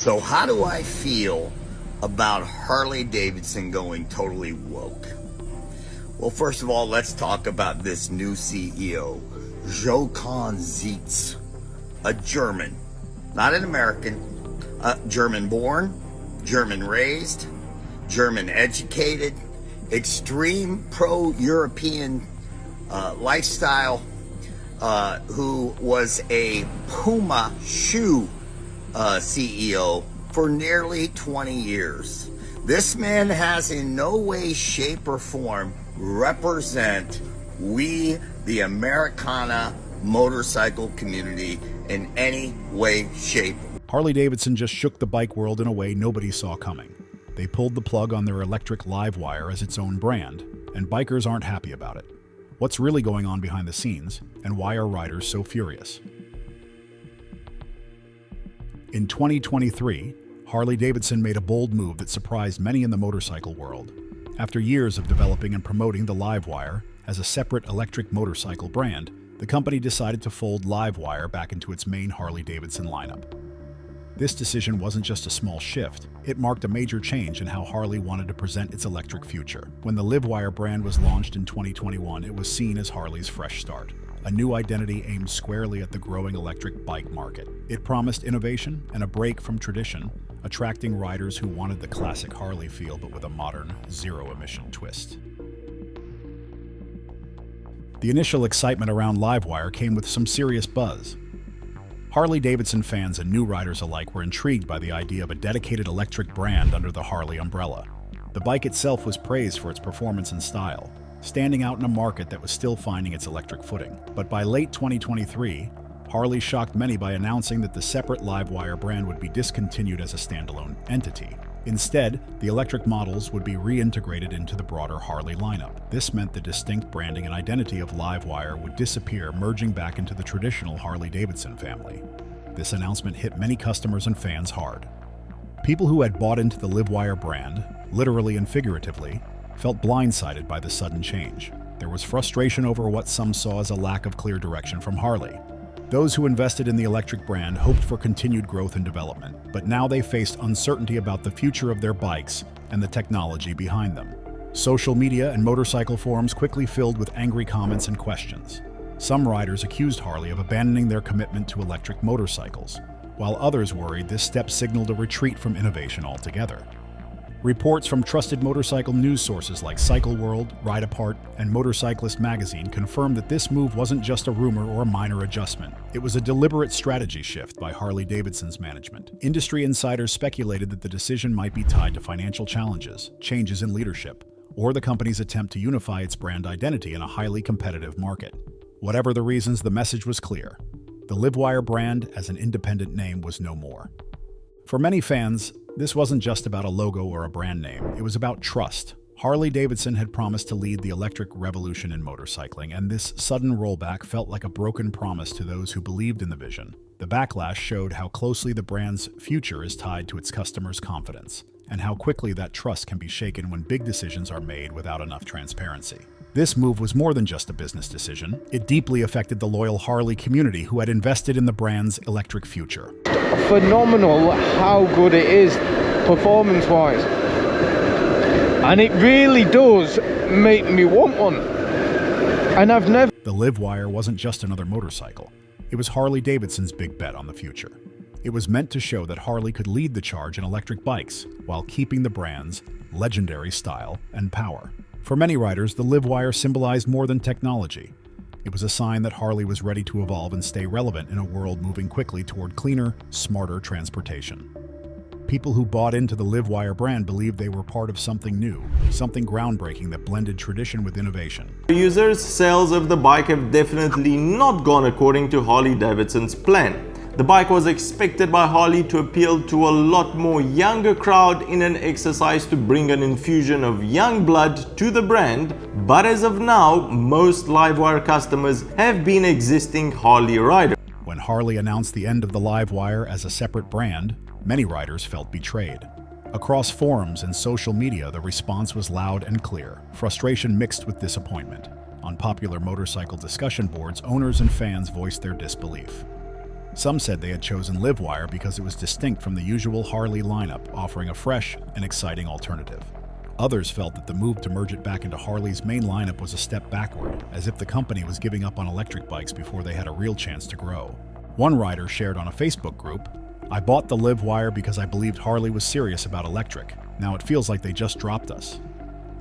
So how do I feel about Harley-Davidson going totally woke? Well, first of all, let's talk about this new CEO, Jochen Zietz, a German, not an American, German born, German raised, German educated, extreme pro-European lifestyle, who was a Puma shoe CEO for nearly 20 years. This man has in no way, shape, or form represent we, the Americana motorcycle community, in any way, shape. Harley-Davidson just shook the bike world in a way nobody saw coming. They pulled the plug on their electric LiveWire as its own brand, and bikers aren't happy about it. What's really going on behind the scenes, and why are riders so furious? In 2023, Harley-Davidson made a bold move that surprised many in the motorcycle world. After years of developing and promoting the LiveWire as a separate electric motorcycle brand, the company decided to fold LiveWire back into its main Harley-Davidson lineup. This decision wasn't just a small shift, it marked a major change in how Harley wanted to present its electric future. When the LiveWire brand was launched in 2021, it was seen as Harley's fresh start, a new identity aimed squarely at the growing electric bike market. It promised innovation and a break from tradition, attracting riders who wanted the classic Harley feel but with a modern, zero-emission twist. The initial excitement around LiveWire came with some serious buzz. Harley-Davidson fans and new riders alike were intrigued by the idea of a dedicated electric brand under the Harley umbrella. The bike itself was praised for its performance and style, standing out in a market that was still finding its electric footing. But by late 2023, Harley shocked many by announcing that the separate LiveWire brand would be discontinued as a standalone entity. Instead, the electric models would be reintegrated into the broader Harley lineup. This meant the distinct branding and identity of LiveWire would disappear, merging back into the traditional Harley-Davidson family. This announcement hit many customers and fans hard. People who had bought into the LiveWire brand, literally and figuratively, felt blindsided by the sudden change. There was frustration over what some saw as a lack of clear direction from Harley. Those who invested in the electric brand hoped for continued growth and development, but now they faced uncertainty about the future of their bikes and the technology behind them. Social media and motorcycle forums quickly filled with angry comments and questions. Some riders accused Harley of abandoning their commitment to electric motorcycles, while others worried this step signaled a retreat from innovation altogether. Reports from trusted motorcycle news sources like Cycle World, Ride Apart, and Motorcyclist magazine confirmed that this move wasn't just a rumor or a minor adjustment. It was a deliberate strategy shift by Harley-Davidson's management. Industry insiders speculated that the decision might be tied to financial challenges, changes in leadership, or the company's attempt to unify its brand identity in a highly competitive market. Whatever the reasons, the message was clear. The LiveWire brand as an independent name was no more. For many fans, this wasn't just about a logo or a brand name, it was about trust. Harley-Davidson had promised to lead the electric revolution in motorcycling, and this sudden rollback felt like a broken promise to those who believed in the vision. The backlash showed how closely the brand's future is tied to its customers' confidence, and how quickly that trust can be shaken when big decisions are made without enough transparency. This move was more than just a business decision. It deeply affected the loyal Harley community who had invested in the brand's electric future. Phenomenal how good it is performance-wise, and it really does make me want one. And I've never... The LiveWire wasn't just another motorcycle. It was Harley-Davidson's big bet on the future. It was meant to show that Harley could lead the charge in electric bikes while keeping the brand's legendary style and power. For many riders, the LiveWire symbolized more than technology. It was a sign that Harley was ready to evolve and stay relevant in a world moving quickly toward cleaner, smarter transportation. People who bought into the LiveWire brand believed they were part of something new, something groundbreaking that blended tradition with innovation. Users' sales of the bike have definitely not gone according to Harley-Davidson's plan. The bike was expected by Harley to appeal to a lot more younger crowd in an exercise to bring an infusion of young blood to the brand, but as of now, most LiveWire customers have been existing Harley riders. When Harley announced the end of the LiveWire as a separate brand, many riders felt betrayed. Across forums and social media, the response was loud and clear, frustration mixed with disappointment. On popular motorcycle discussion boards, owners and fans voiced their disbelief. Some said they had chosen LiveWire because it was distinct from the usual Harley lineup, offering a fresh and exciting alternative. Others felt that the move to merge it back into Harley's main lineup was a step backward, as if the company was giving up on electric bikes before they had a real chance to grow. One rider shared on a Facebook group, "I bought the LiveWire because I believed Harley was serious about electric. Now it feels like they just dropped us."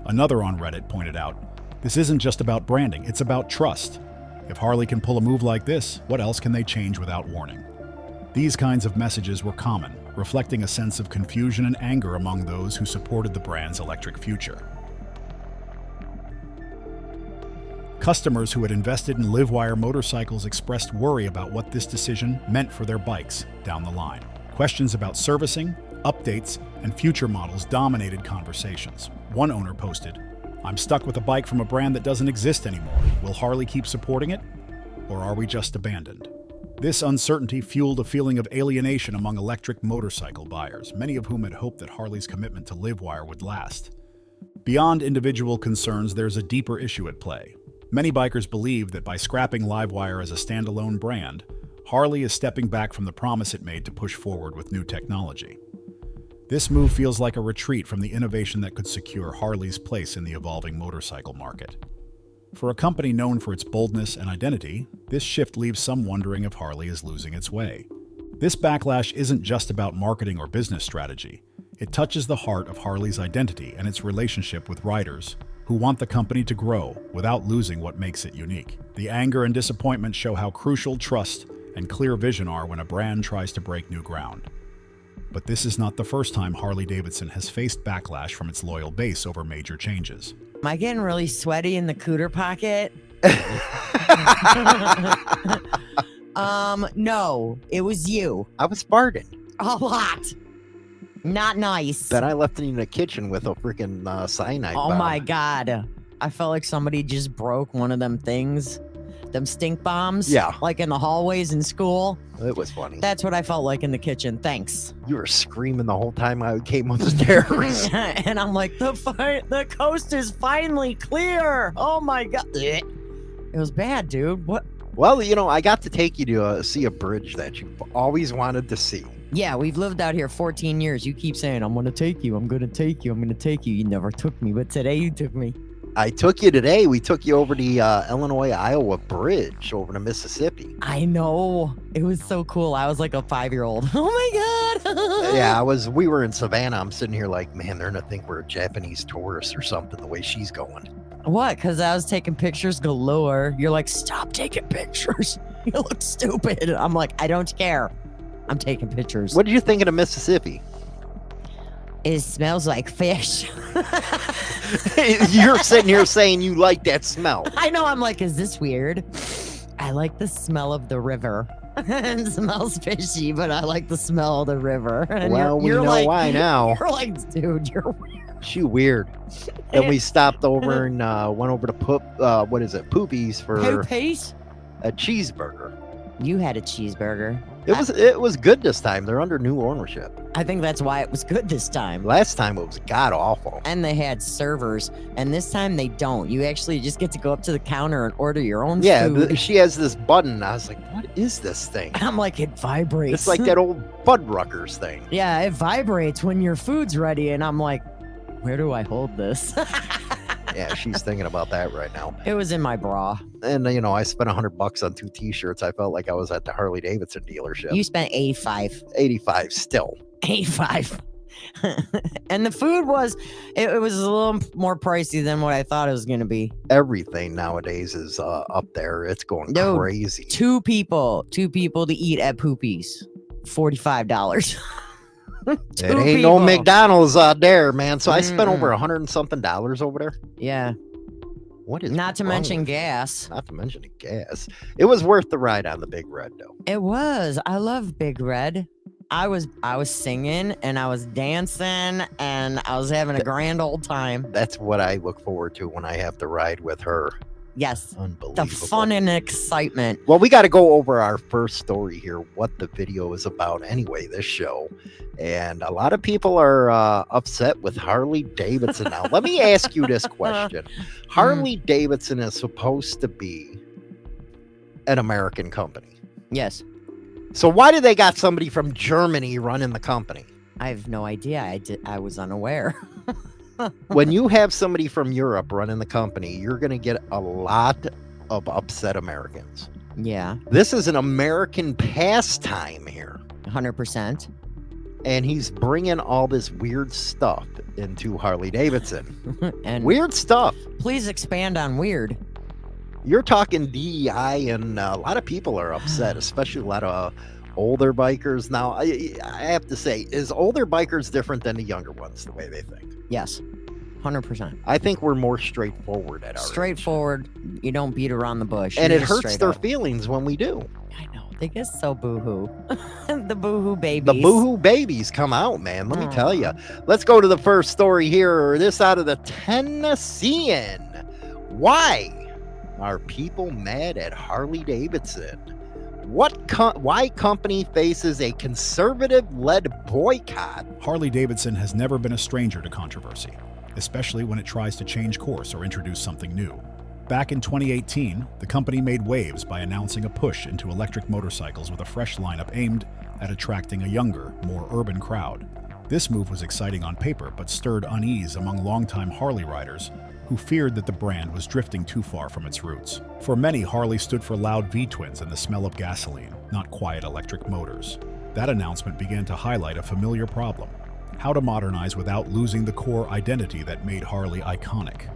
Another on Reddit pointed out, "This isn't just about branding, it's about trust. If Harley can pull a move like this, what else can they change without warning?" These kinds of messages were common, reflecting a sense of confusion and anger among those who supported the brand's electric future. Customers who had invested in LiveWire motorcycles expressed worry about what this decision meant for their bikes down the line. Questions about servicing, updates, and future models dominated conversations. One owner posted, "I'm stuck with a bike from a brand that doesn't exist anymore. Will Harley keep supporting it? Or are we just abandoned?" This uncertainty fueled a feeling of alienation among electric motorcycle buyers, many of whom had hoped that Harley's commitment to LiveWire would last. Beyond individual concerns, there's a deeper issue at play. Many bikers believe that by scrapping LiveWire as a standalone brand, Harley is stepping back from the promise it made to push forward with new technology. This move feels like a retreat from the innovation that could secure Harley's place in the evolving motorcycle market. For a company known for its boldness and identity, this shift leaves some wondering if Harley is losing its way. This backlash isn't just about marketing or business strategy. It touches the heart of Harley's identity and its relationship with riders who want the company to grow without losing what makes it unique. The anger and disappointment show how crucial trust and clear vision are when a brand tries to break new ground. But this is not the first time Harley-Davidson has faced backlash from its loyal base over major changes. Am I getting really sweaty in the cooter pocket? No, it was you. I was farting. A lot. Not nice. Then I left it in the kitchen with a freaking cyanide Oh bomb. my God. I felt like somebody just broke one of them things. Them stink bombs. Yeah. Like in the hallways in school. It was funny. That's what I felt like in the kitchen. Thanks. You were screaming the whole time I came upstairs. And I'm like, the coast is finally clear. Oh my God. It was bad, dude. What? Well, you know, I got to take you to see a bridge that you've always wanted to see. Yeah, we've lived out here 14 years. You keep saying, I'm going to take you. I'm going to take you. I'm going to take you. You never took me, but today you took me. I took you today. We took you over the Illinois-Iowa bridge over to Mississippi. I know. It was so cool. I was like a 5-year-old. Oh my God. Yeah, we were in Savannah. I'm sitting here like, man, they're going to think we're Japanese tourists or something the way she's going. What? Because I was taking pictures galore. You're like, stop taking pictures. You look stupid. I'm like, I don't care. I'm taking pictures. What did you think of the Mississippi? It smells like fish. You're sitting here saying you like that smell. I know. I'm like, is this weird? I like the smell of the river. It smells fishy, but I like the smell of the river. And Well, we know like, why now. You're like, dude, you're weird. She weird. And we stopped over and went over to Poopies for Poopies? a cheeseburger. You had a cheeseburger. It was good this time. They're under new ownership. I think that's why it was good this time. Last time it was god awful. And they had servers, and this time they don't. You actually just get to go up to the counter and order your own food. She has this button. I was like, what is this thing? I'm like, it vibrates. It's like that old Fuddruckers thing. Yeah, it vibrates when your food's ready, and I'm like, where do I hold this? Yeah, she's thinking about that right now. It was in my bra. And, you know, I spent $100 on 2 t-shirts. I felt like I was at the Harley-Davidson dealership. You spent 85. 85 still. 85. And the food was, it was a little more pricey than what I thought it was going to be. Everything nowadays is up there. It's going Dude, crazy. Two people to eat at Poopies. $45. It ain't no McDonald's out there, man. So I spent over $100 and something over there. Yeah. What is not to wrong mention with gas. Not to mention the gas. It was worth the ride on the Big Red, though. It was. I love Big Red. I was singing and I was dancing and I was having a grand old time. That's what I look forward to when I have to ride with her. Yes. Unbelievable. The fun and excitement. Well, we got to go over our first story here, what the video is about anyway, this show. And a lot of people are upset with Harley-Davidson now. Let me ask you this question. Harley-Davidson is supposed to be an American company. Yes. So why do they got somebody from Germany running the company? I have no idea. I was unaware. When you have somebody from Europe running the company, you're going to get a lot of upset Americans. Yeah, This is an American pastime here. 100%. And he's bringing all this weird stuff into Harley-Davidson. And Weird stuff. please expand on weird. You're talking DEI, and a lot of people are upset, especially a lot of older bikers. Now, I have to say, is older bikers different than the younger ones, the way they think? Yes, 100%. I think we're more straightforward at our age. Straightforward. You don't beat around the bush. And You it just hurts straight their up. feelings when we do. I know. They get so boohoo. The boohoo babies. The boohoo babies come out, man. Let me tell you. Aw. Let's go to the first story here. This out of the Tennessean. Why are people mad at Harley-Davidson? Why company faces a conservative-led boycott? Harley-Davidson has never been a stranger to controversy, especially when it tries to change course or introduce something new. Back in 2018, the company made waves by announcing a push into electric motorcycles with a fresh lineup aimed at attracting a younger, more urban crowd. This move was exciting on paper, but stirred unease among longtime Harley riders who feared that the brand was drifting too far from its roots. For many, Harley stood for loud V-twins and the smell of gasoline, not quiet electric motors. That announcement began to highlight a familiar problem: how to modernize without losing the core identity that made Harley iconic.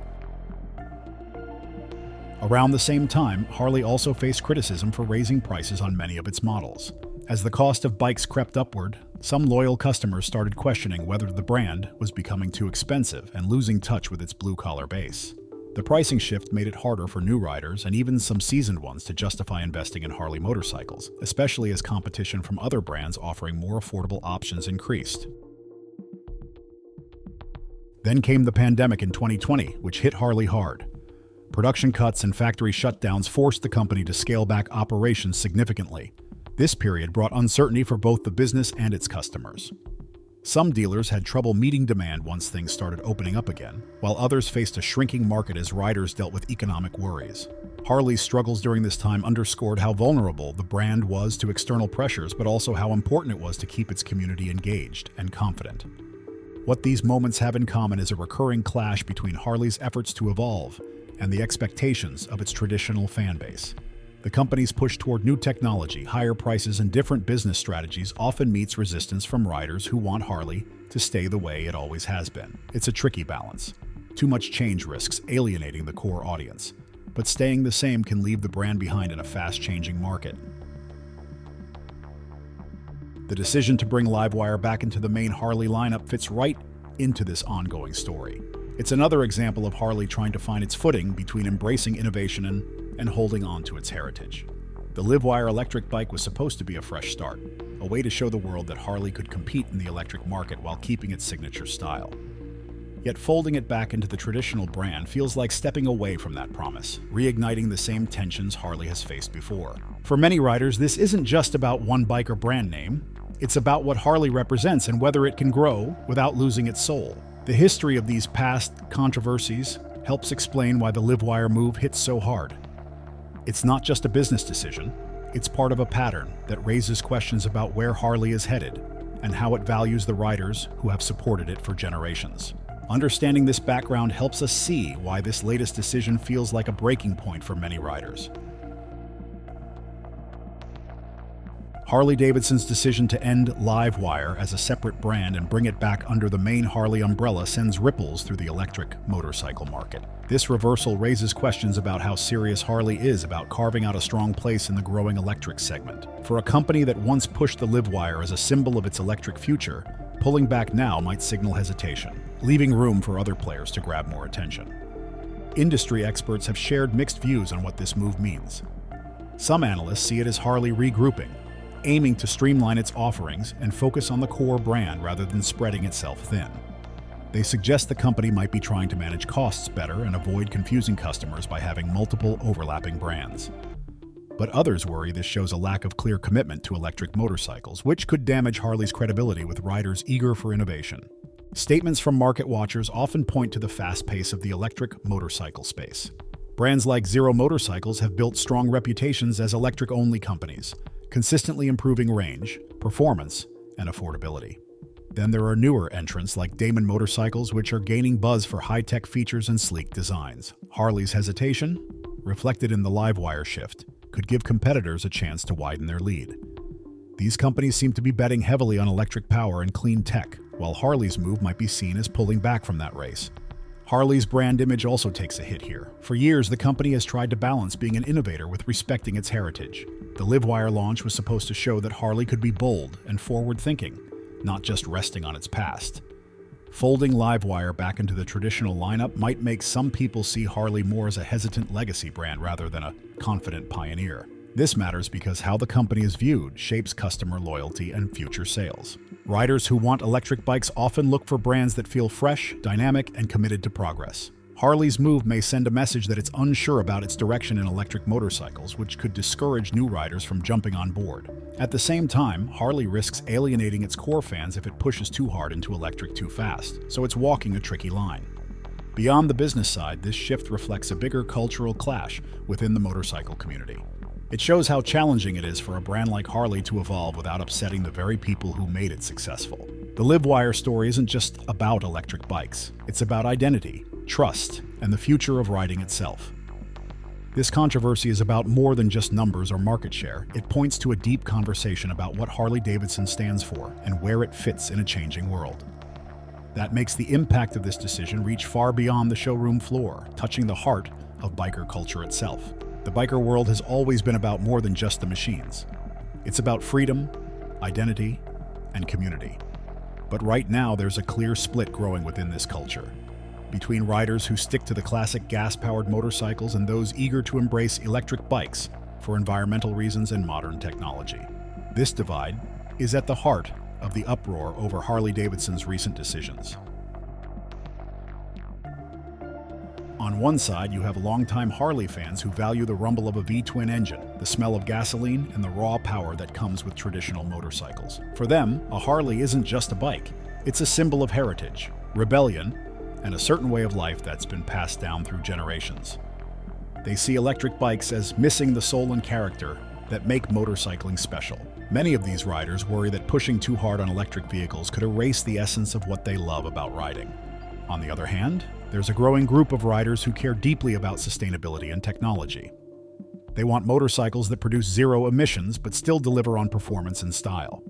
Around the same time, Harley also faced criticism for raising prices on many of its models. As the cost of bikes crept upward, some loyal customers started questioning whether the brand was becoming too expensive and losing touch with its blue-collar base. The pricing shift made it harder for new riders and even some seasoned ones to justify investing in Harley motorcycles, especially as competition from other brands offering more affordable options increased. Then came the pandemic in 2020, which hit Harley hard. Production cuts and factory shutdowns forced the company to scale back operations significantly. This period brought uncertainty for both the business and its customers. Some dealers had trouble meeting demand once things started opening up again, while others faced a shrinking market as riders dealt with economic worries. Harley's struggles during this time underscored how vulnerable the brand was to external pressures, but also how important it was to keep its community engaged and confident. What these moments have in common is a recurring clash between Harley's efforts to evolve and the expectations of its traditional fan base. The company's push toward new technology, higher prices, and different business strategies often meets resistance from riders who want Harley to stay the way it always has been. It's a tricky balance. Too much change risks alienating the core audience, but staying the same can leave the brand behind in a fast-changing market. The decision to bring LiveWire back into the main Harley lineup fits right into this ongoing story. It's another example of Harley trying to find its footing between embracing innovation and holding on to its heritage. The LiveWire electric bike was supposed to be a fresh start, a way to show the world that Harley could compete in the electric market while keeping its signature style. Yet folding it back into the traditional brand feels like stepping away from that promise, reigniting the same tensions Harley has faced before. For many riders, this isn't just about one bike or brand name. It's about what Harley represents and whether it can grow without losing its soul. The history of these past controversies helps explain why the LiveWire move hits so hard. It's not just a business decision, it's part of a pattern that raises questions about where Harley is headed and how it values the riders who have supported it for generations. Understanding this background helps us see why this latest decision feels like a breaking point for many riders. Harley-Davidson's decision to end LiveWire as a separate brand and bring it back under the main Harley umbrella sends ripples through the electric motorcycle market. This reversal raises questions about how serious Harley is about carving out a strong place in the growing electric segment. For a company that once pushed the LiveWire as a symbol of its electric future, pulling back now might signal hesitation, leaving room for other players to grab more attention. Industry experts have shared mixed views on what this move means. Some analysts see it as Harley regrouping, aiming to streamline its offerings and focus on the core brand rather than spreading itself thin. They suggest the company might be trying to manage costs better and avoid confusing customers by having multiple overlapping brands. But others worry this shows a lack of clear commitment to electric motorcycles, which could damage Harley's credibility with riders eager for innovation. Statements from market watchers often point to the fast pace of the electric motorcycle space. Brands like Zero Motorcycles have built strong reputations as electric-only companies, consistently improving range, performance, and affordability. Then there are newer entrants like Damon motorcycles, which are gaining buzz for high-tech features and sleek designs. Harley's hesitation, reflected in the LiveWire shift, could give competitors a chance to widen their lead. These companies seem to be betting heavily on electric power and clean tech, while Harley's move might be seen as pulling back from that race. Harley's brand image also takes a hit here. For years, the company has tried to balance being an innovator with respecting its heritage. The LiveWire launch was supposed to show that Harley could be bold and forward-thinking, not just resting on its past. Folding LiveWire back into the traditional lineup might make some people see Harley more as a hesitant legacy brand rather than a confident pioneer. This matters because how the company is viewed shapes customer loyalty and future sales. Riders who want electric bikes often look for brands that feel fresh, dynamic, and committed to progress. Harley's move may send a message that it's unsure about its direction in electric motorcycles, which could discourage new riders from jumping on board. At the same time, Harley risks alienating its core fans if it pushes too hard into electric too fast, so it's walking a tricky line. Beyond the business side, this shift reflects a bigger cultural clash within the motorcycle community. It shows how challenging it is for a brand like Harley to evolve without upsetting the very people who made it successful. The LiveWire story isn't just about electric bikes. It's about identity, trust, and the future of riding itself. This controversy is about more than just numbers or market share. It points to a deep conversation about what Harley-Davidson stands for and where it fits in a changing world. That makes the impact of this decision reach far beyond the showroom floor, touching the heart of biker culture itself. The biker world has always been about more than just the machines. It's about freedom, identity, and community. But right now, there's a clear split growing within this culture, between riders who stick to the classic gas-powered motorcycles and those eager to embrace electric bikes for environmental reasons and modern technology. This divide is at the heart of the uproar over Harley-Davidson's recent decisions. On one side, you have longtime Harley fans who value the rumble of a V-twin engine, the smell of gasoline, and the raw power that comes with traditional motorcycles. For them, a Harley isn't just a bike. It's a symbol of heritage, rebellion, and a certain way of life that's been passed down through generations. They see electric bikes as missing the soul and character that make motorcycling special. Many of these riders worry that pushing too hard on electric vehicles could erase the essence of what they love about riding. On the other hand, there's a growing group of riders who care deeply about sustainability and technology. They want motorcycles that produce zero emissions but still deliver on performance and style.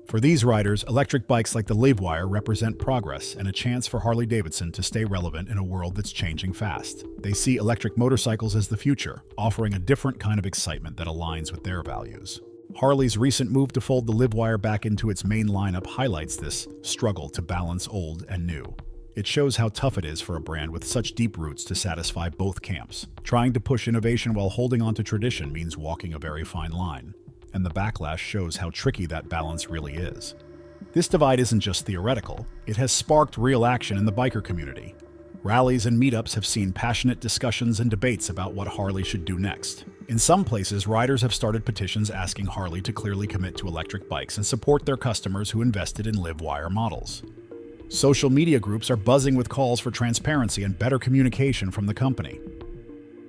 For these riders, electric bikes like the LiveWire represent progress and a chance for Harley-Davidson to stay relevant in a world that's changing fast. They see electric motorcycles as the future, offering a different kind of excitement that aligns with their values. Harley's recent move to fold the LiveWire back into its main lineup highlights this struggle to balance old and new. It shows how tough it is for a brand with such deep roots to satisfy both camps. Trying to push innovation while holding on to tradition means walking a very fine line, and the backlash shows how tricky that balance really is. This divide isn't just theoretical, it has sparked real action in the biker community. Rallies and meetups have seen passionate discussions and debates about what Harley should do next. In some places, riders have started petitions asking Harley to clearly commit to electric bikes and support their customers who invested in LiveWire models. Social media groups are buzzing with calls for transparency and better communication from the company.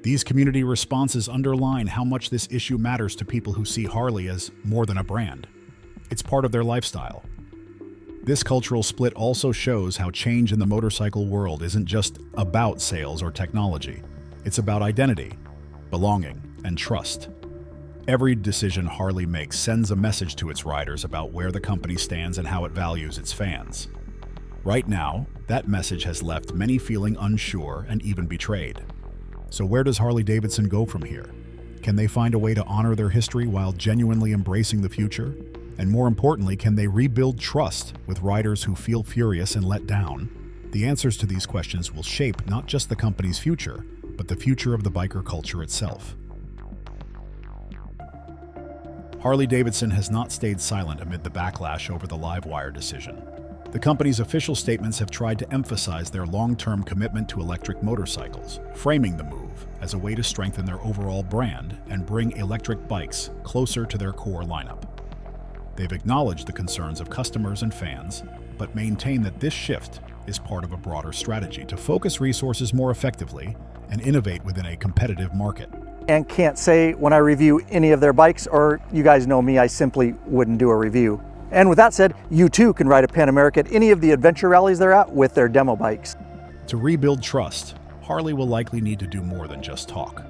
These community responses underline how much this issue matters to people who see Harley as more than a brand. It's part of their lifestyle. This cultural split also shows how change in the motorcycle world isn't just about sales or technology. It's about identity, belonging, and trust. Every decision Harley makes sends a message to its riders about where the company stands and how it values its fans. Right now, that message has left many feeling unsure and even betrayed. So where does Harley-Davidson go from here? Can they find a way to honor their history while genuinely embracing the future? And more importantly, can they rebuild trust with riders who feel furious and let down? The answers to these questions will shape not just the company's future, but the future of the biker culture itself. Harley-Davidson has not stayed silent amid the backlash over the LiveWire decision. The company's official statements have tried to emphasize their long-term commitment to electric motorcycles, framing the move as a way to strengthen their overall brand and bring electric bikes closer to their core lineup. They've acknowledged the concerns of customers and fans, but maintain that this shift is part of a broader strategy to focus resources more effectively and innovate within a competitive market. and can't say when I review any of their bikes, or you guys know me, I simply wouldn't do a review. And with that said, you too can ride a Pan America at any of the adventure rallies they're at with their demo bikes. To rebuild trust, Harley will likely need to do more than just talk.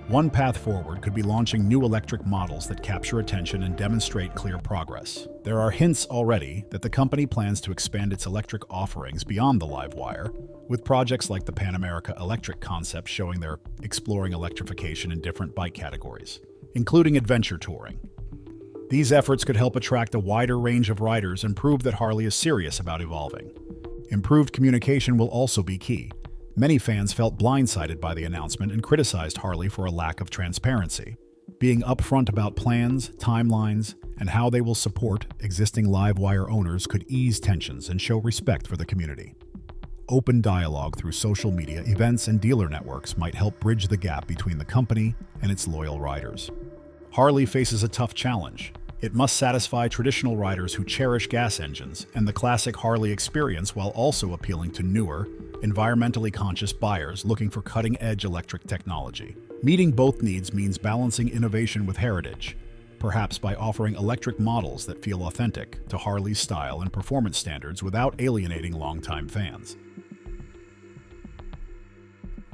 One path forward could be launching new electric models that capture attention and demonstrate clear progress. There are hints already that the company plans to expand its electric offerings beyond the LiveWire, with projects like the Pan America Electric concept showing they're exploring electrification in different bike categories, including adventure touring. These efforts could help attract a wider range of riders and prove that Harley is serious about evolving. Improved communication will also be key. Many fans felt blindsided by the announcement and criticized Harley for a lack of transparency. Being upfront about plans, timelines, and how they will support existing LiveWire owners could ease tensions and show respect for the community. Open dialogue through social media, events, and dealer networks might help bridge the gap between the company and its loyal riders. Harley faces a tough challenge. It must satisfy traditional riders who cherish gas engines and the classic Harley experience while also appealing to newer, environmentally conscious buyers looking for cutting-edge electric technology. Meeting both needs means balancing innovation with heritage, perhaps by offering electric models that feel authentic to Harley's style and performance standards without alienating longtime fans.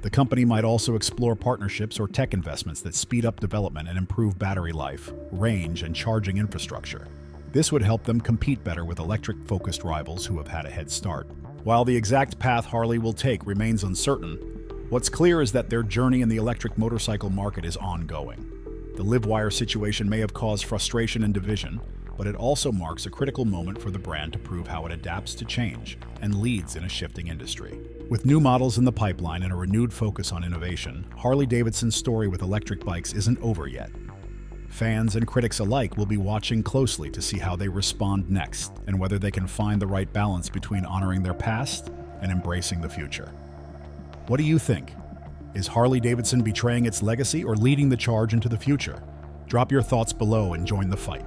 The company might also explore partnerships or tech investments that speed up development and improve battery life, range, and charging infrastructure. This would help them compete better with electric-focused rivals who have had a head start. While the exact path Harley will take remains uncertain, what's clear is that their journey in the electric motorcycle market is ongoing. The LiveWire situation may have caused frustration and division, but it also marks a critical moment for the brand to prove how it adapts to change and leads in a shifting industry. With new models in the pipeline and a renewed focus on innovation, Harley-Davidson's story with electric bikes isn't over yet. Fans and critics alike will be watching closely to see how they respond next and whether they can find the right balance between honoring their past and embracing the future. What do you think? Is Harley-Davidson betraying its legacy or leading the charge into the future? Drop your thoughts below and join the fight.